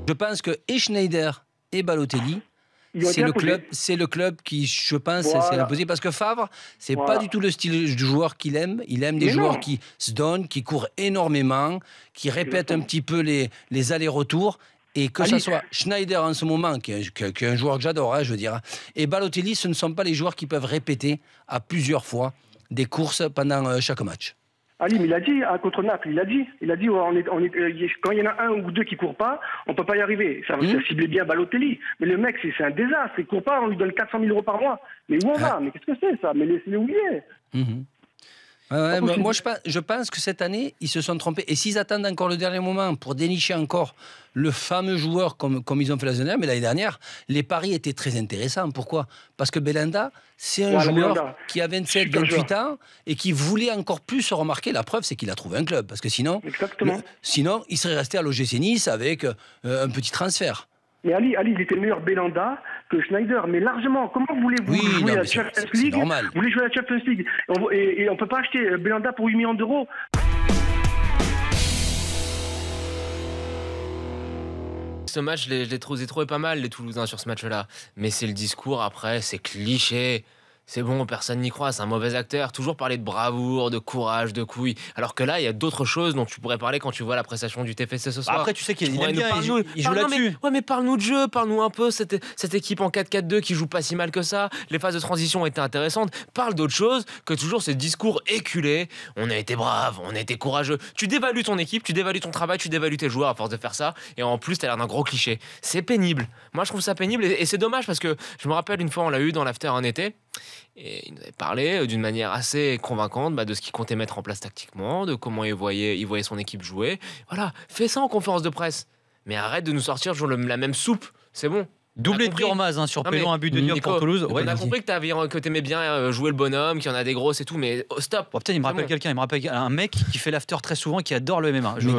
Je pense que et Schneider et Balotelli, c'est le club qui, je pense, c'est impossible. Parce que Favre, c'est pas du tout le style de joueur qu'il aime. Il aime des joueurs qui se donnent, qui courent énormément, qui répètent un petit peu les allers-retours. Et que ce soit Schneider en ce moment, qui est un joueur que j'adore, je veux dire, et Balotelli, ce ne sont pas les joueurs qui peuvent répéter à plusieurs fois des courses pendant chaque match. Ali, mais il a dit contre Naples, il a dit quand il y en a un ou deux qui courent pas, on peut pas y arriver. Ça ciblait bien Balotelli. Mais le mec, c'est un désastre. Il court pas, on lui donne 400 000 € par mois. Mais où on va? Mais qu'est-ce que c'est ça? Mais laissez-le oublier. Moi, je pense que cette année, ils se sont trompés. Et s'ils attendent encore le dernier moment pour dénicher encore le fameux joueur comme ils ont fait la l'année dernière, les paris étaient très intéressants. Pourquoi? Parce que Belhanda, c'est un joueur qui a 27, 28 ans et qui voulait encore plus se remarquer. La preuve, c'est qu'il a trouvé un club. Parce que sinon, il serait resté à l'OGC Nice avec un petit transfert. Mais Ali, il était meilleur Belhanda que Schneider, mais largement. Comment voulez-vous jouer à la Champions League? Vous voulez jouer à la Champions League et on ne peut pas acheter Belhanda pour 8 millions d'euros. Ce match, je l'ai trouvé pas mal, les Toulousains, sur ce match-là. Mais c'est le discours, après, c'est cliché. C'est bon, personne n'y croit, c'est un mauvais acteur. Toujours parler de bravoure, de courage, de couilles. Alors que là, il y a d'autres choses dont tu pourrais parler quand tu vois la prestation du TFC ce soir. Après, tu sais qu'il aime bien, il joue là-dessus. Mais parle-nous de jeu, parle-nous un peu cette équipe en 4-4-2 qui joue pas si mal que ça. Les phases de transition ont été intéressantes. Parle d'autre chose que toujours ce discours éculé. On a été braves, on a été courageux. Tu dévalues ton équipe, tu dévalues ton travail, tu dévalues tes joueurs à force de faire ça. Et en plus, t'as l'air d'un gros cliché. C'est pénible. Moi, je trouve ça pénible et c'est dommage parce que je me rappelle une fois, on l'a eu dans l'after un été. Et il nous avait parlé d'une manière assez convaincante de ce qu'il comptait mettre en place tactiquement, de comment il voyait son équipe jouer. Voilà, fais ça en conférence de presse. Mais arrête de nous sortir toujours la même soupe, c'est bon. Doublé de Durmaz sur Pélon, un but de Niort pour Toulouse. On a compris que t'aimais bien jouer le bonhomme, qu'il y en a des grosses et tout, mais stop. Putain, il me rappelle quelqu'un, un mec qui fait l'after très souvent, qui adore le MMA. Je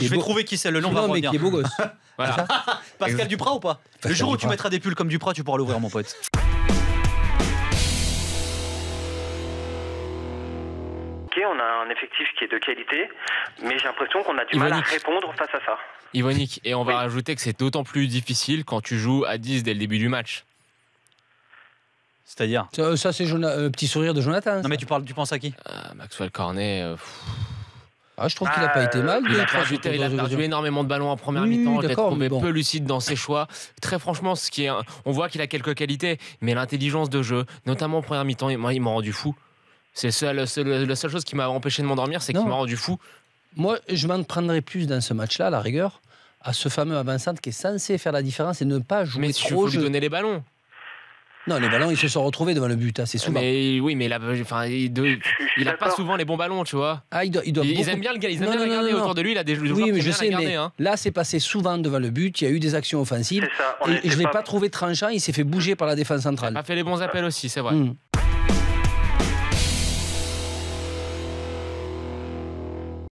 vais trouver qui c'est, le nom va revenir. Mais qui est beau gosse. Voilà. Pascal Duprat ou pas? Le jour où tu mettras des pulls comme Duprat, tu pourras l'ouvrir, mon pote. On a un effectif qui est de qualité, mais j'ai l'impression qu'on a du mal à répondre face à ça. Yvonique, et on va rajouter que c'est d'autant plus difficile quand tu joues à 10 dès le début du match. C'est-à-dire ça c'est petit sourire de Jonathan. Non mais tu penses à qui? Maxwell Cornet. Je trouve qu'il n'a pas été mal. Il a perdu énormément de ballons en première mi-temps. Je l'ai trouvé peu lucide dans ses choix. Très franchement, on voit qu'il a quelques qualités, mais l'intelligence de jeu, notamment en première mi-temps, moi, il m'a rendu fou. C'est la seule chose qui m'a empêché de m'endormir, c'est qu'il m'a rendu fou. Moi, je m'en prendrais plus dans ce match-là, à la rigueur, à ce fameux avant-centre qui est censé faire la différence et ne pas jouer mais trop. Mais il faut lui donner les ballons. Non, les ballons, ils se sont retrouvés devant le but, assez souvent. Mais oui, mais il a pas souvent les bons ballons, tu vois. Ils aiment bien le gars, ils aiment bien regarder autour de lui, il a des joueurs qui aiment bien regarder. Là, c'est passé souvent devant le but, il y a eu des actions offensives. Et je ne l'ai pas trouvé tranchant, il s'est fait bouger par la défense centrale. Il a pas fait les bons appels aussi, c'est vrai.